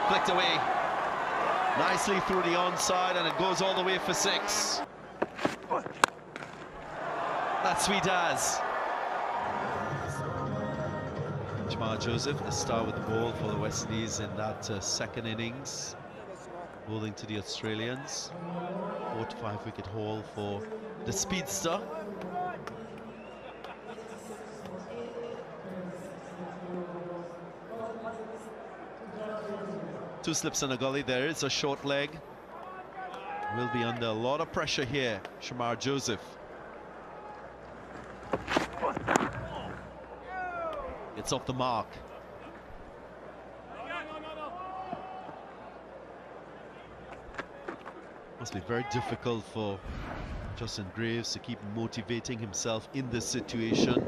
Flicked away nicely through the onside, and it goes all the way for 6. That's sweet as. Shamar Joseph, the star with the ball for the West Indies in that second innings, bowling to the Australians. 4 to 5 wicket haul for the speedster. Two slips and a gully. There is a short leg. Will be under a lot of pressure here, Shamar Joseph. It's off the mark. Must be very difficult for Justin Graves to keep motivating himself in this situation.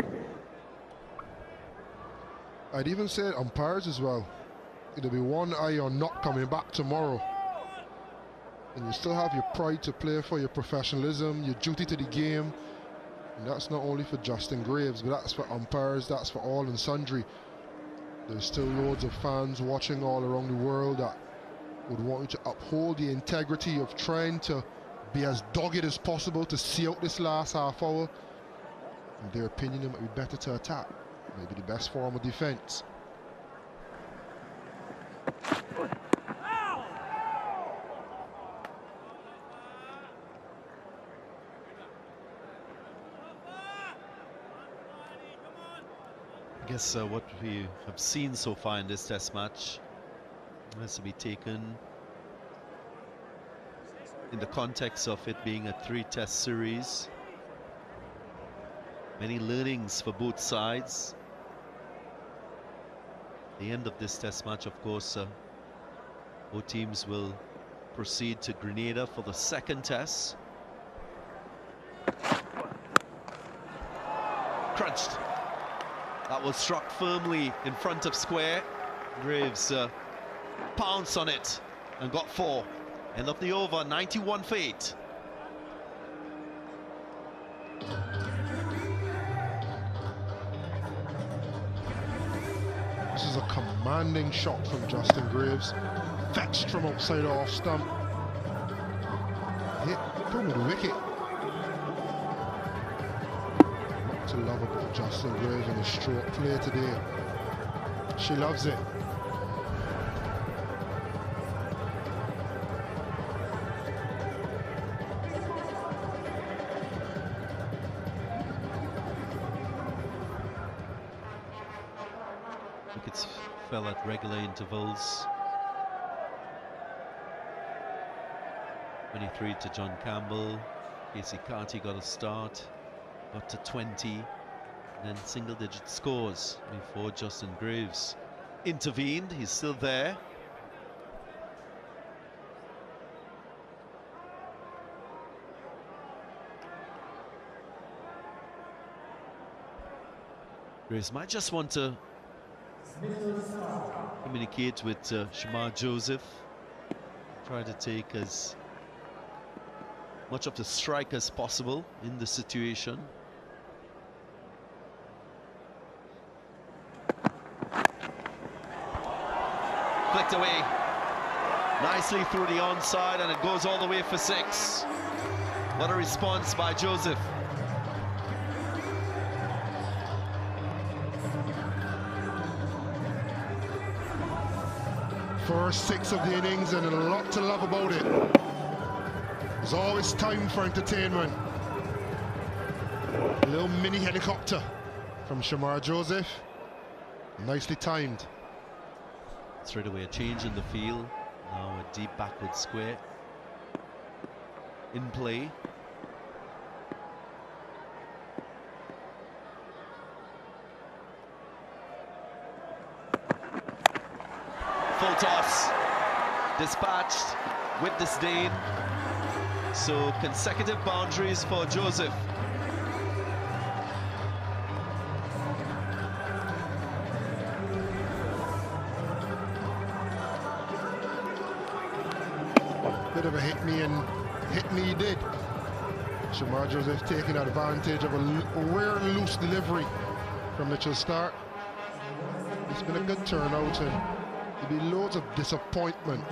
I'd even say umpires as well. It'll be one eye on not coming back tomorrow. And you still have your pride to play for, your professionalism, your duty to the game. And that's not only for Justin Graves, but that's for umpires, that's for all and sundry. There's still loads of fans watching all around the world that would want you to uphold the integrity of trying to be as dogged as possible to see out this last half hour. In their opinion, it might be better to attack. Maybe the best form of defense. I guess what we have seen so far in this test match has to be taken in the context of it being a 3-test series. Many learnings for both sides. At the end of this test match, of course, both teams will proceed to Grenada for the second test. Crunched. That was struck firmly in front of square. Graves pounced on it and got 4. End of the over, 91 for 8. This is a commanding shot from Justin Graves. Fetched from outside off stump. Hit from the wicket. To love about Justin Graves and his stroke play today. She loves it. Wickets fell at regular intervals. 23 to John Campbell. Casey Carty got a start. Got to 20, and then single-digit scores before Justin Graves intervened. He's still there. Graves might just want to communicate with Shamar Joseph. Try to take as much of the strike as possible in the situation. Flicked away nicely through the onside, and it goes all the way for 6. What a response by Joseph. First 6 of the innings, and a lot to love about it. There's always time for entertainment. A little mini helicopter from Shamar Joseph. Nicely timed. Straight away a change in the field. Now a deep backward square in play. Full toss. Dispatched with disdain. So consecutive boundaries for Joseph. Bit of a hit me he did. Shamar Joseph taking advantage of a rare and loose delivery from Mitchell Stark. It's been a good turnout, and There'll be loads of disappointment.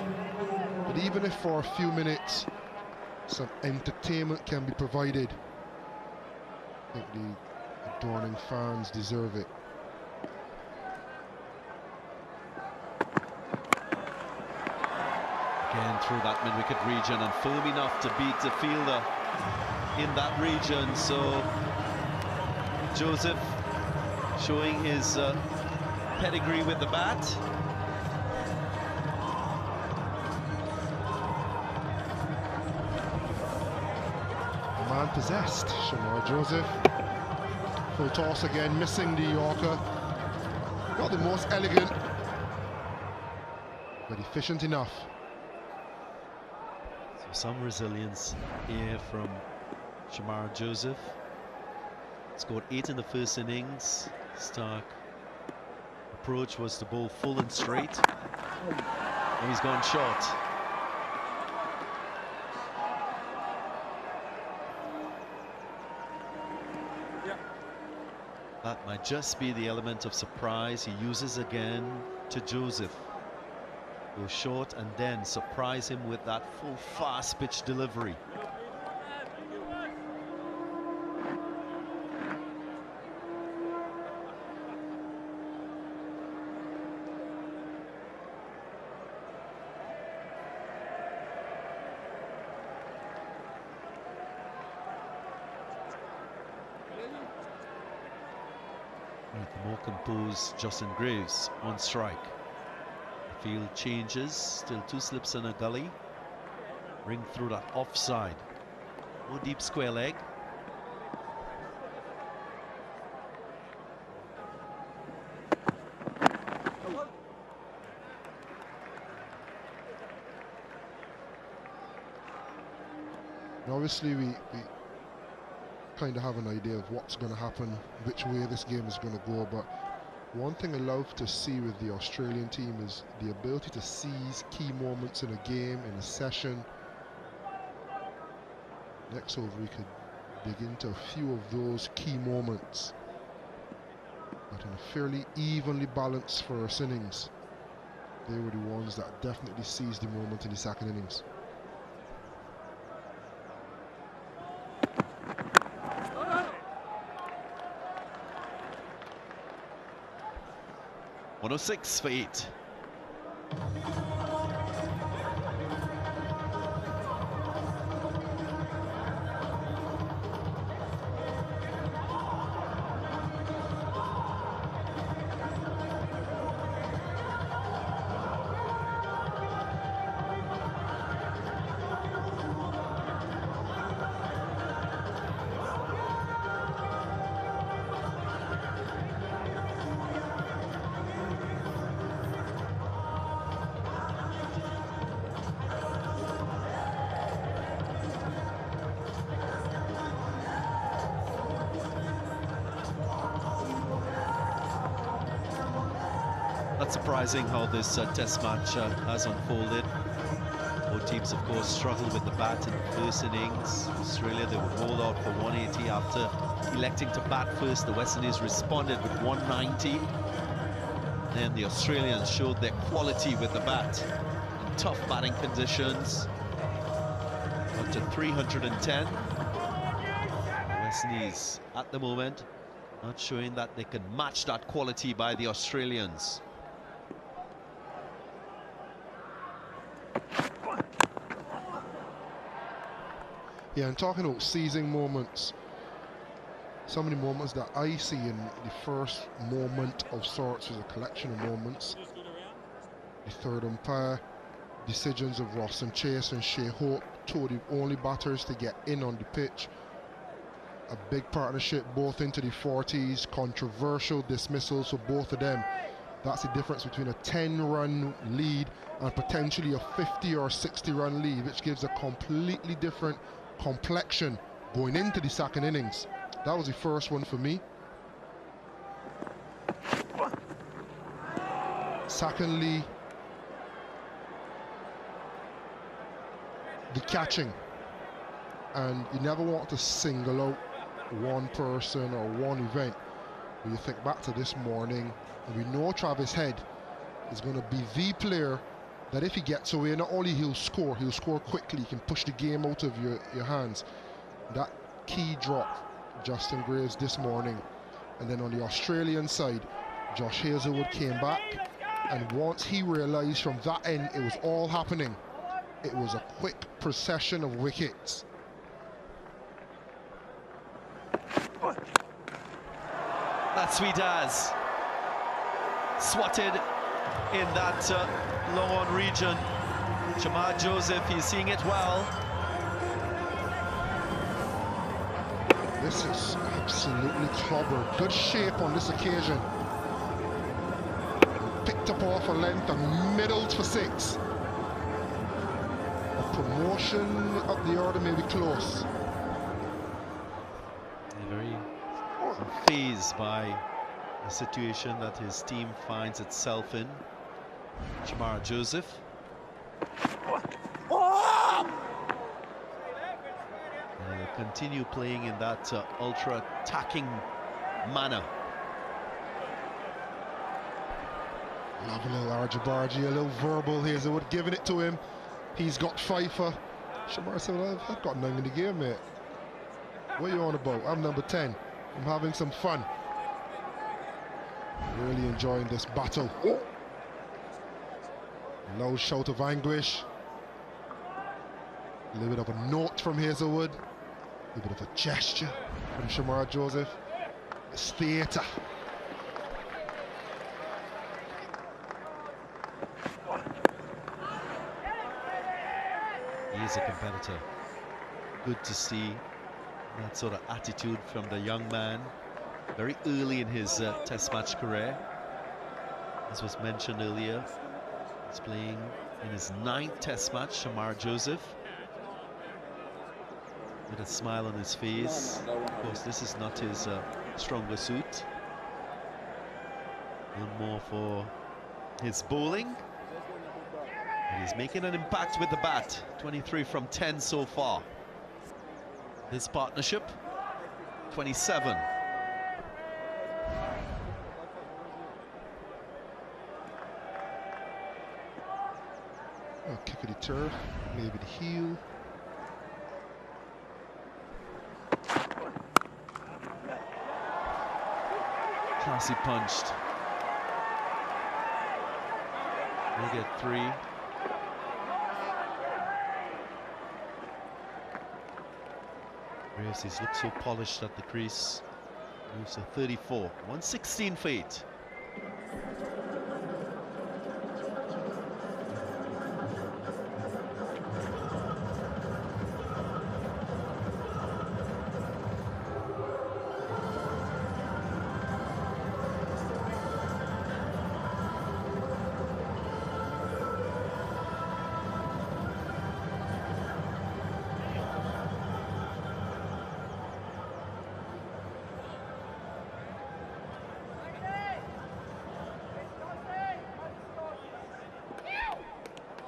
But even if for a few minutes some entertainment can be provided, I think the Dorning fans deserve it. Again through that mid-wicket region and firm enough to beat the fielder in that region. So Joseph showing his pedigree with the bat. Man possessed, Shamar Joseph. Full toss again, missing the Yorker. Not the most elegant, but efficient enough. So some resilience here from Shamar Joseph. Scored 8 in the first innings. Stark approach was to bowl full and straight. And he's gone short. That might just be the element of surprise he uses again to Joseph. Go short and then surprise him with that full fast pitch delivery. The more composed Justin Graves on strike. The field changes, still 2 slips in a gully. Ring through that offside. No deep square leg. And obviously we kind of have an idea of what's going to happen, which way this game is going to go, but one thing I love to see with the Australian team is the ability to seize key moments in a game, in a session. Next over we could dig into a few of those key moments, but in a fairly evenly balanced first innings, they were the ones that definitely seized the moment in the second innings. .106 for 8. Not surprising how this test match has unfolded. Both teams, of course, struggled with the bat in the first innings. Australia, they were bowled out for 180 after electing to bat first. The West Indies responded with 190. Then the Australians showed their quality with the bat in tough batting conditions. Up to 310. The West Indies, at the moment, not showing that they can match that quality by the Australians. Yeah, and talking about seizing moments, some of the moments that I see in the first moment of sorts is a collection of moments. The third umpire, decisions of Ross and Chase and Shea Hope, two of the only batters to get in on the pitch. A big partnership, both into the 40s, controversial dismissals for both of them. That's the difference between a 10-run lead and potentially a 50 or 60-run lead, which gives a completely different complexion going into the second innings. That was the first one for me. Secondly, the catching. And you never want to single out one person or one event. When you think back to this morning, and we know Travis Head is going to be the player that if he gets away, not only he'll score quickly, he can push the game out of your hands. That key drop, Justin Graves this morning. And then on the Australian side, Josh Hazelwood came back, and once he realised from that end it was all happening, it was a quick procession of wickets. That's sweet as swatted in that long on region. Shamar Joseph, he's seeing it well. This is absolutely clobbered. Good shape on this occasion. Picked up off a length and middled for 6. A promotion up the order may be close. Very unfazed by the situation that his team finds itself in. Shamar Joseph. And he'll continue playing in that ultra-attacking manner. Love a little argy-bargy, a little verbal. Hazelwood giving it to him. He's got Pfeiffer. Shamar said, well, I've got 9 in the game, mate. What are you on about? I'm number 10. I'm having some fun. Really enjoying this battle. Loud shout of anguish. A little bit of a note from Hazelwood. A little bit of a gesture from Shamar Joseph. It's theatre. He is a competitor. Good to see that sort of attitude from the young man very early in his test match career. As was mentioned earlier, he's playing in his 9th test match, Shamar Joseph, with a smile on his face. Of course, this is not his stronger suit. A little more for his bowling. And he's making an impact with the bat. 23 from 10 so far. This partnership, 27. Oh, kick of the turf, maybe the heel. Classy punched. We'll get 3. Graves, he's looked so polished at the crease. Moves to 34. 116 for 8.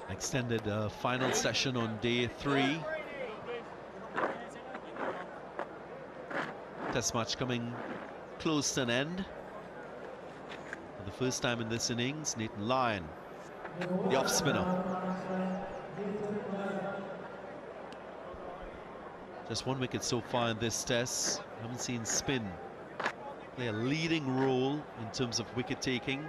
Extended final session on day 3. Test match coming close to an end. For the first time in this innings, Nathan Lyon, the off spinner. Just 1 wicket so far in this test. Haven't seen spin play a leading role in terms of wicket taking.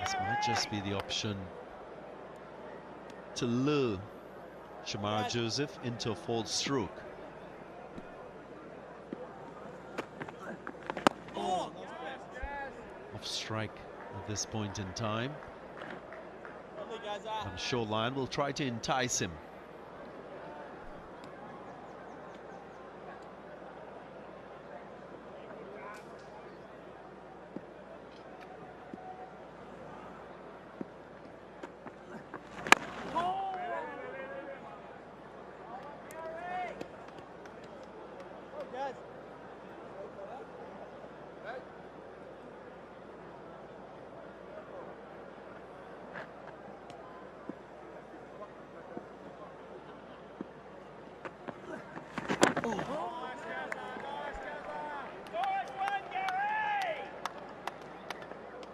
This might just be the option to lure Shamar Joseph into a false stroke. Off strike at this point in time. I'm sure Lyon will try to entice him.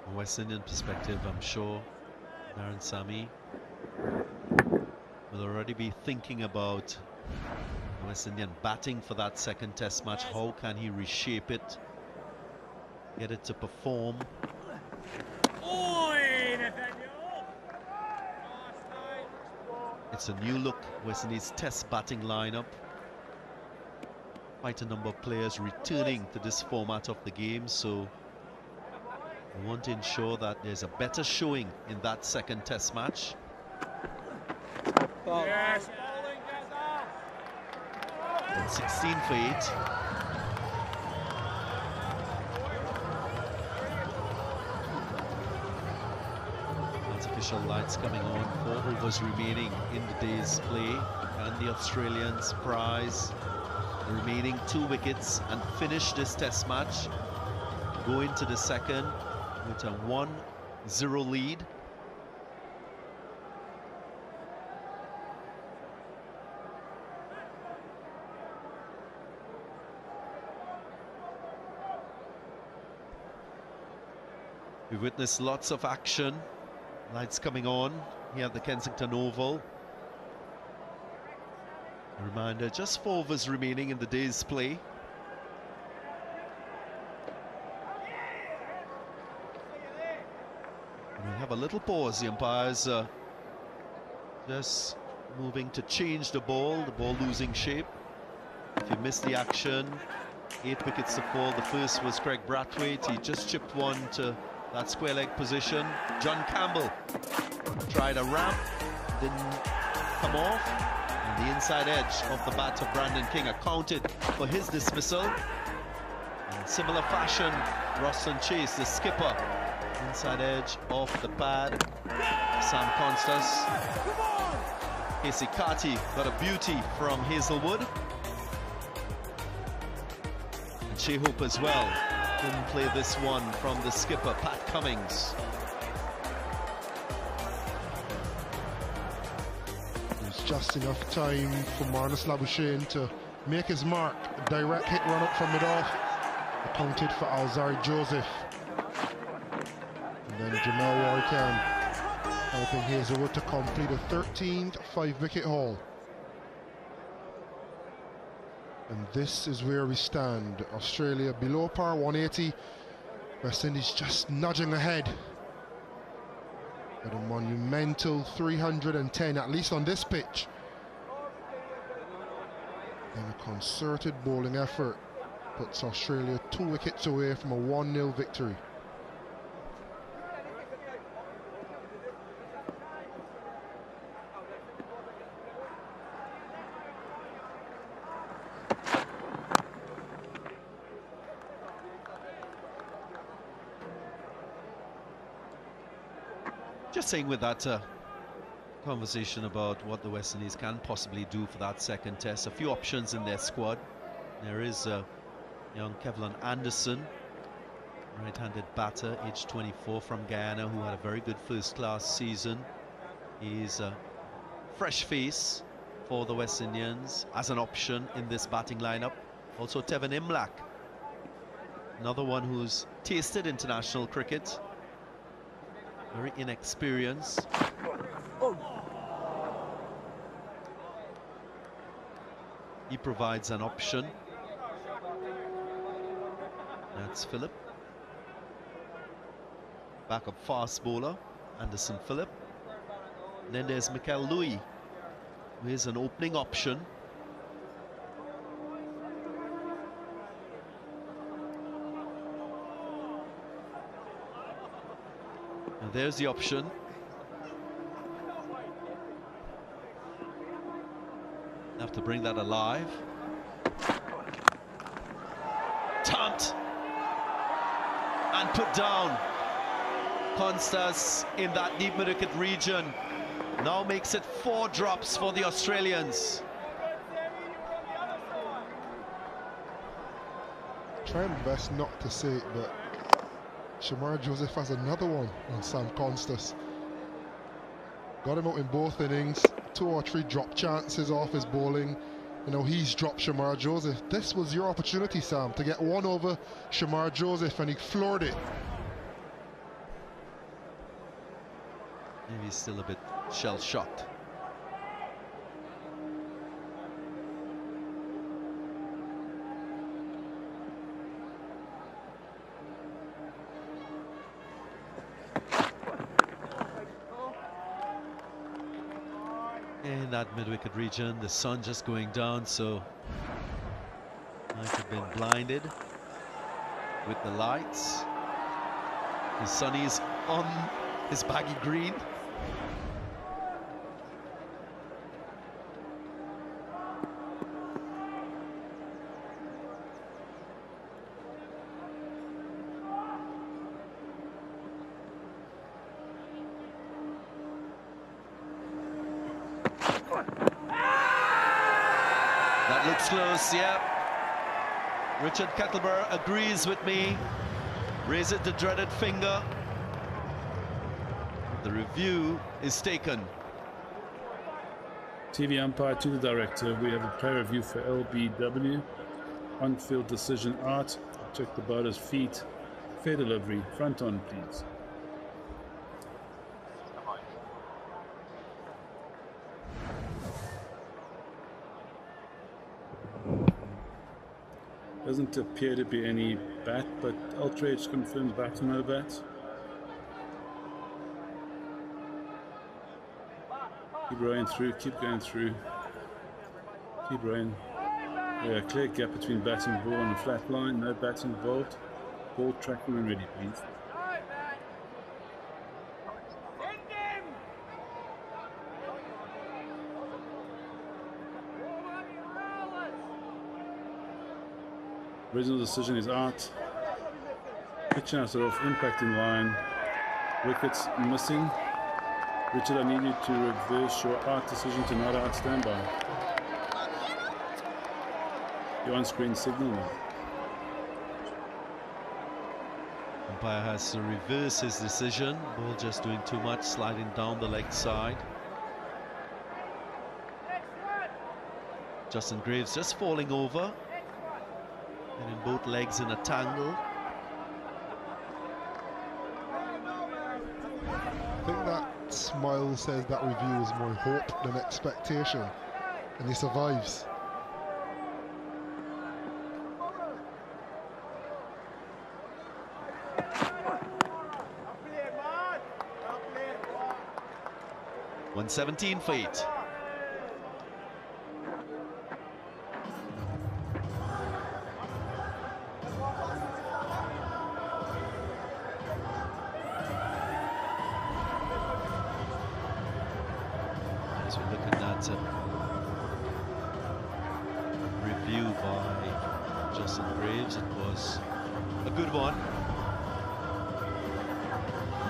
From West Indian perspective, I'm sure Darren Sammy will already be thinking about West Indian batting for that second test match. How can he reshape it, get it to perform? It's a new look West Indies test batting lineup. Quite a number of players returning to this format of the game, so we want to ensure that there's a better showing in that second test match. Yes. And 16 for 8. Artificial lights coming on, 4 overs remaining in the day's play. Can the Australians prize the remaining 2 wickets and finish this test match? Go into the second with a 1-0 lead. We've witnessed lots of action. Lights coming on here at the Kensington Oval. A reminder, just 4 overs remaining in the day's play. And we have a little pause. The umpires just moving to change the ball losing shape. If you missed the action, 8 wickets to fall. The first was Craig Brathwaite. He just chipped one to that square leg position. John Campbell tried a ramp, didn't come off, and the inside edge of the bat of Brandon King accounted for his dismissal. In similar fashion, Roston Chase, the skipper, inside edge off the pad. Sam Constas. Casey Carty got a beauty from Hazelwood. And Shea Hope as well. Couldn't play this one from the skipper, Pat Cummings. There's just enough time for Marnus Labuschagne to make his mark. A direct hit run up from mid-off, accounted for Shamar Joseph. And then Jamel Warrican helping Hazelwood to complete a 13th 5-wicket haul. And this is where we stand. Australia below par, 180. West Indies just nudging ahead. But a monumental 310, at least on this pitch. And a concerted bowling effort puts Australia 2 wickets away from a 1-0 victory. Just saying with that conversation about what the West Indies can possibly do for that second test, a few options in their squad. There is young Kevlin Anderson, right-handed batter, age 24, from Guyana, who had a very good first-class season. He's a fresh face for the West Indians as an option in this batting lineup. Also Tevin Imlach, another one who's tasted international cricket, very inexperienced. He provides an option. That's Phillip. Backup fast bowler, Anderson Phillip. And then there's Mikel Louis, who is an opening option. And there's the option. Have to bring that alive. Tumped and put down. Constas in that deep mid-wicket region now makes it 4 drops for the Australians. trying best not to say it, but Shamar Joseph has another one on Sam Constas. Got him out in both innings, 2 or 3 drop chances off his bowling. You know, he's dropped Shamar Joseph. This was your opportunity, Sam, to get one over Shamar Joseph, and he floored it. Maybe he's still a bit shell-shocked. In that mid-wicket region, the sun just going down, so might have been blinded with the lights. The sun is on his baggy green. That looks close, yeah. Richard Kettleborough agrees with me. Raises the dreaded finger. The review is taken. TV umpire to the director. We have a player review for LBW. On-field decision art. Check the bowler's feet. Fair delivery. Front on, please. Doesn't appear to be any bat, but Ultra-H confirms bat or no bat. Keep rowing through, keep going through. Keep rowing. Yeah, clear gap between bat and ball on the flat line, no bat involved. Ball tracking when ready, please. Original decision is out. Pitch out off, impact in line. Wickets missing. Richard, I need you to reverse your out decision to not out standby. Your on-screen signal now. Umpire has to reverse his decision. Ball just doing too much, sliding down the leg side. Justin Graves just falling over. And in both legs in a tangle. I think that smile says that review is more hope than expectation, and he survives. .117 for 8. As we're looking at a review by Justin Graves, it was a good one.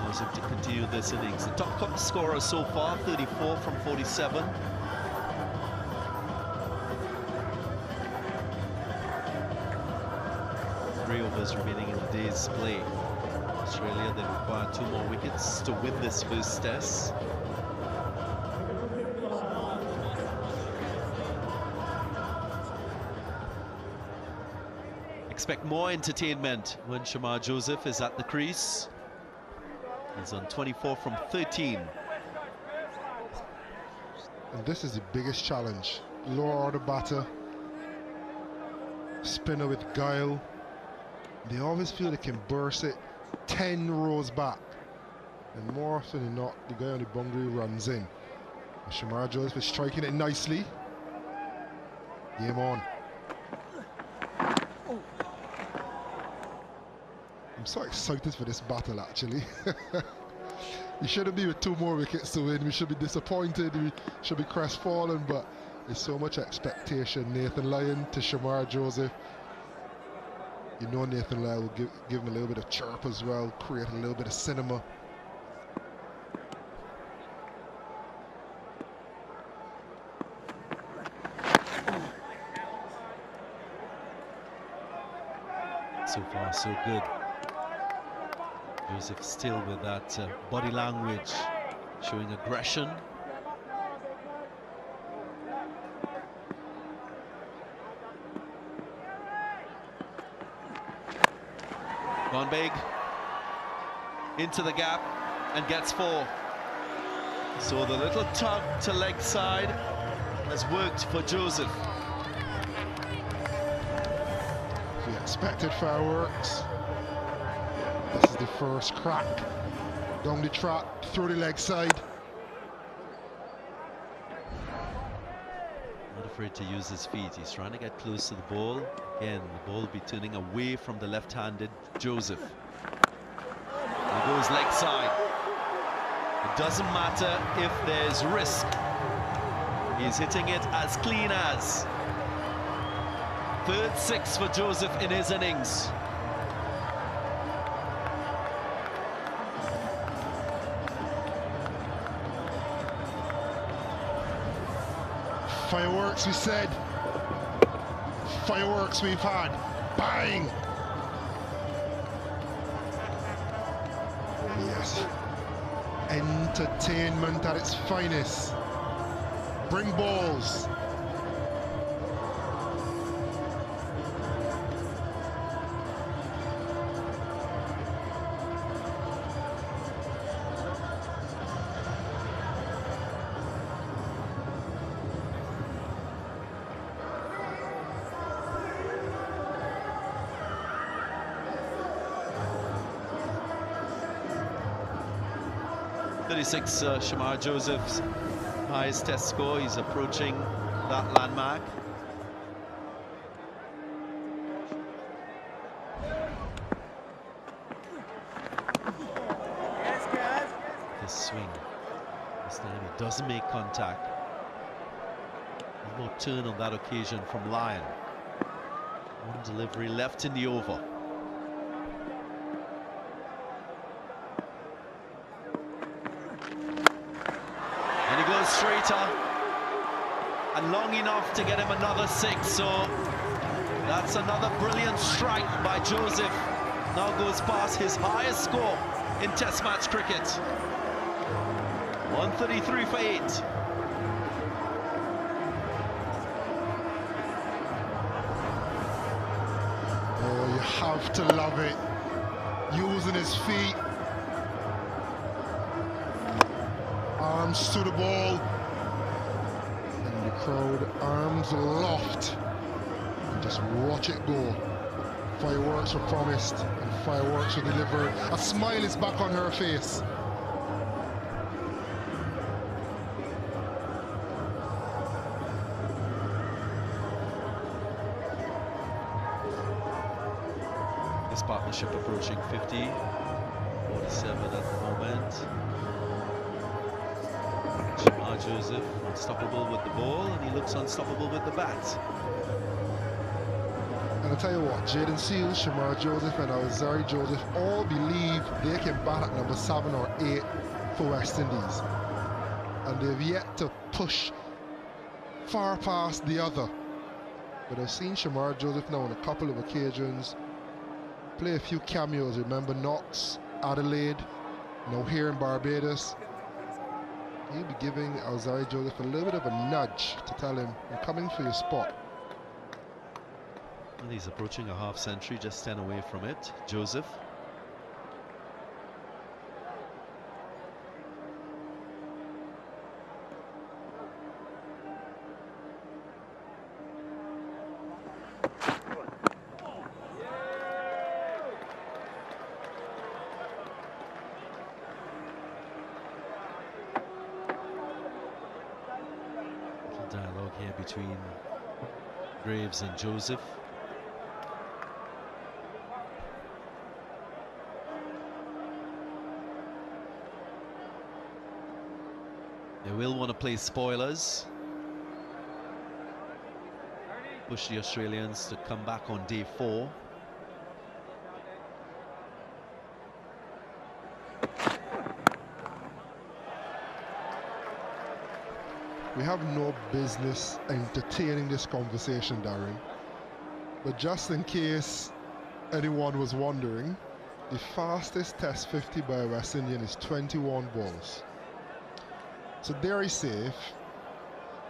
Allows him to continue this innings. The top scorer so far, 34 from 47. Three overs remaining in the day's play. Australia, they require 2 more wickets to win this first test. Expect more entertainment when Shamar Joseph is at the crease. He's on 24 from 13. And this is the biggest challenge. Lower order batter, spinner with guile. They always feel they can burst it 10 rows back. And more often than not, the guy on the boundary runs in. And Shamar Joseph is striking it nicely. Game on. I'm so excited for this battle, actually. We shouldn't be with 2 more wickets to win. We should be disappointed. We should be crestfallen, but there's so much expectation. Nathan Lyon to Shamar Joseph. You know Nathan Lyon will give him a little bit of chirp as well, create a little bit of cinema. So far, so good. Joseph still with that body language, showing aggression. Gone big, into the gap, and gets 4. So the little tug to leg side has worked for Joseph. The expected fireworks. This is the first crack. Down the track, through the leg side. Not afraid to use his feet. He's trying to get close to the ball. Again, the ball will be turning away from the left-handed Joseph. He goes leg side. It doesn't matter if there's risk. He's hitting it as clean as. Third 6 for Joseph in his innings. Fireworks, we said. Fireworks we've had. Bang! Yes. Entertainment at its finest. Bring balls. Shamar Joseph's highest test score. He's approaching that landmark. This swing, this time he doesn't make contact. One more turn on that occasion from Lyon. One delivery left in the over. Straighter and long enough to get him another 6, so that's another brilliant strike by Joseph. Now goes past his highest score in Test match cricket. 133 for 8. Oh, you have to love it. Using his feet. Arms to the ball, and the crowd arms aloft, and just watch it go. Fireworks were promised and fireworks were delivered. A smile is back on her face. This partnership approaching 50, 47 at the moment. Shamar Joseph unstoppable with the ball, and he looks unstoppable with the bat. And I'll tell you what, Jaden Seals, Shamar Joseph and Alzari Joseph all believe they can bat at number 7 or 8 for West Indies. And they've yet to push far past the other. But I've seen Shamar Joseph now on a couple of occasions play a few cameos. Remember Knox, Adelaide, now here in Barbados. He'll be giving Alzari Joseph a little bit of a nudge to tell him, I'm coming for your spot. And he's approaching a half century, just 10 away from it. Joseph. Dialogue here between Graves and Joseph. They will want to play spoilers, push the Australians to come back on day 4. We have no business entertaining this conversation, Darren. But just in case anyone was wondering, the fastest Test 50 by a West Indian is 21 balls. So dare I say, if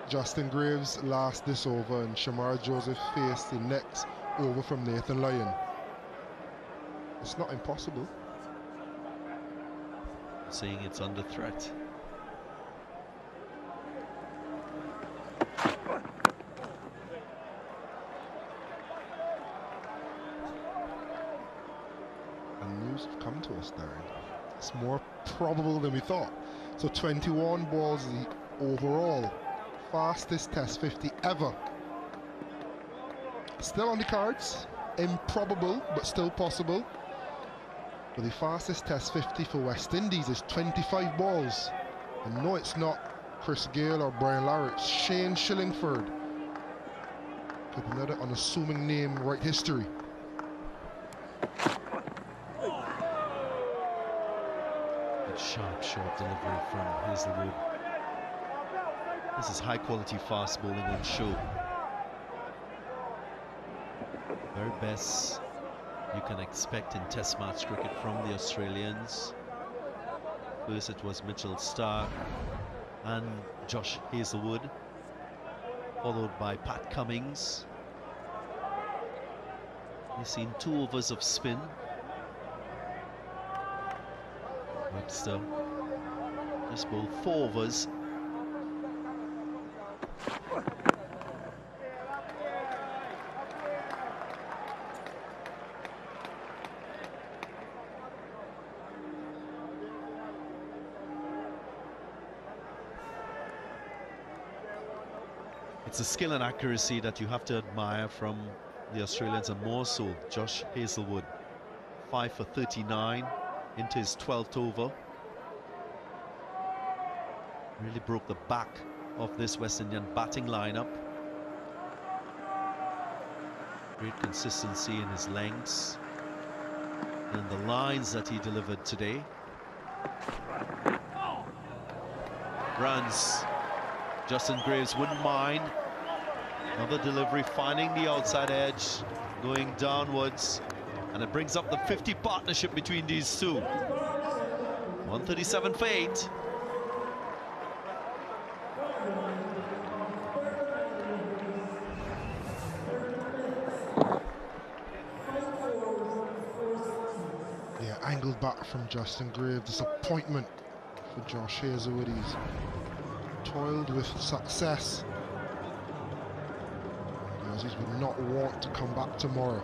Justin Graves last this over and Shamar Joseph faced the next over from Nathan Lyon, it's not impossible. Saying it's under threat. And news have come to us, Darren. It's more probable than we thought. So 21 balls is the overall fastest Test 50 ever. Still on the cards, improbable but still possible. But the fastest Test 50 for West Indies is 25 balls. And no, it's not Chris Gayle or Brian Lara, it's Shane Shillingford. Could be another unassuming name, right history. Good sharp delivery from Hazelwood. This is high quality fast bowling on show. Very best you can expect in Test match cricket from the Australians. First it was Mitchell Starc and Josh Hazelwood, followed by Pat Cummins. We've seen 2 overs of spin. Webster just bowled 4 overs. It's a skill and accuracy that you have to admire from the Australians, and more so Josh Hazelwood. 5 for 39 into his 12th over. Really broke the back of this West Indian batting lineup. Great consistency in his lengths and the lines that he delivered today. Runs. Justin Graves wouldn't mind. Another delivery, finding the outside edge, going downwards, and it brings up the 50 partnership between these two. 137 for 8. Yeah, angled back from Justin Graves. Disappointment for Josh Hazelwood. He's toiled with success. The Aussies would not want to come back tomorrow.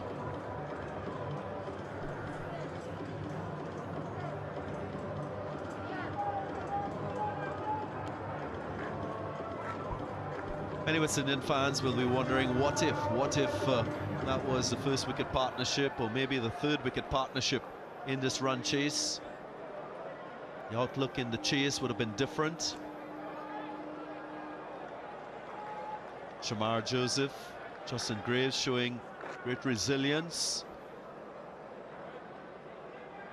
Many West Indian fans will be wondering, what if that was the first wicket partnership, or maybe the third wicket partnership in this run chase? The outlook in the chase would have been different. Shamar Joseph, Justin Graves showing great resilience.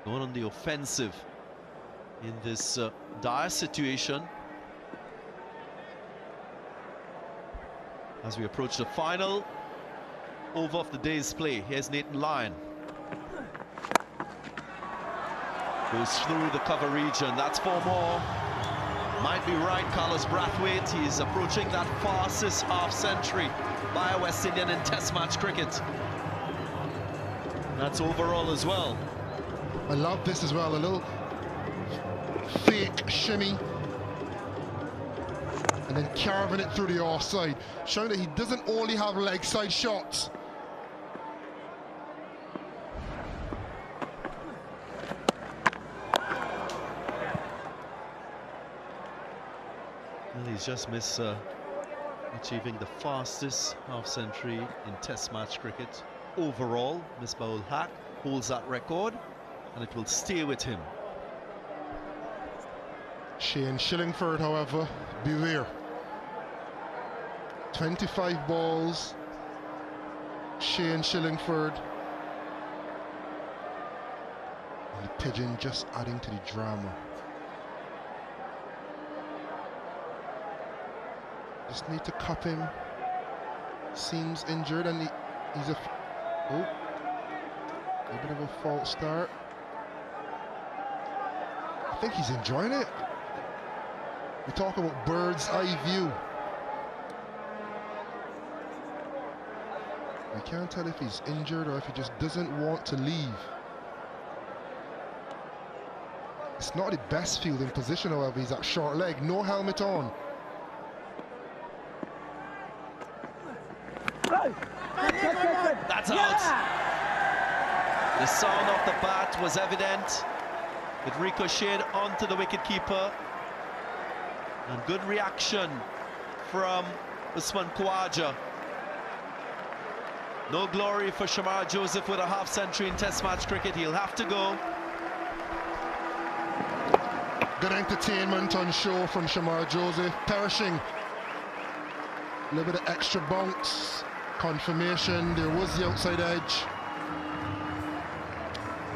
Going on the offensive in this dire situation. As we approach the final over of the day's play, here's Nathan Lyon. Goes through the cover region, that's 4 more. Might be right, Carlos Brathwaite. He's approaching that fastest half-century by a West Indian in Test match cricket. That's overall as well. I love this as well, a little fake shimmy, and then carving it through the offside, showing that he doesn't only have leg side shots. Well, he's just missed achieving the fastest half-century in Test match cricket overall. Misbah-ul Haq holds that record, and it will stay with him. Shane Shillingford, however, beware. 25 balls. Shane Shillingford. And the pigeon just adding to the drama. Just need to cup him. Seems injured, and he's a... Oh. A bit of a false start. I think he's enjoying it. We talk about bird's eye view. We can't tell if he's injured or if he just doesn't want to leave. It's not the best fielding position, however. He's at short leg, no helmet on. That's out. The sound of the bat was evident. It ricocheted onto the wicketkeeper. And good reaction from Usman Khawaja. No glory for Shamar Joseph with a half-century in Test match cricket. He'll have to go. Good entertainment on show from Shamar Joseph. Perishing. A little bit of extra bounce. Confirmation. There was the outside edge.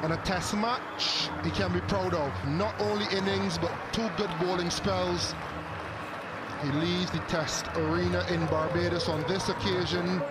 And a Test match he can be proud of. Not only innings, but 2 good bowling spells. He leaves the Test arena in Barbados on this occasion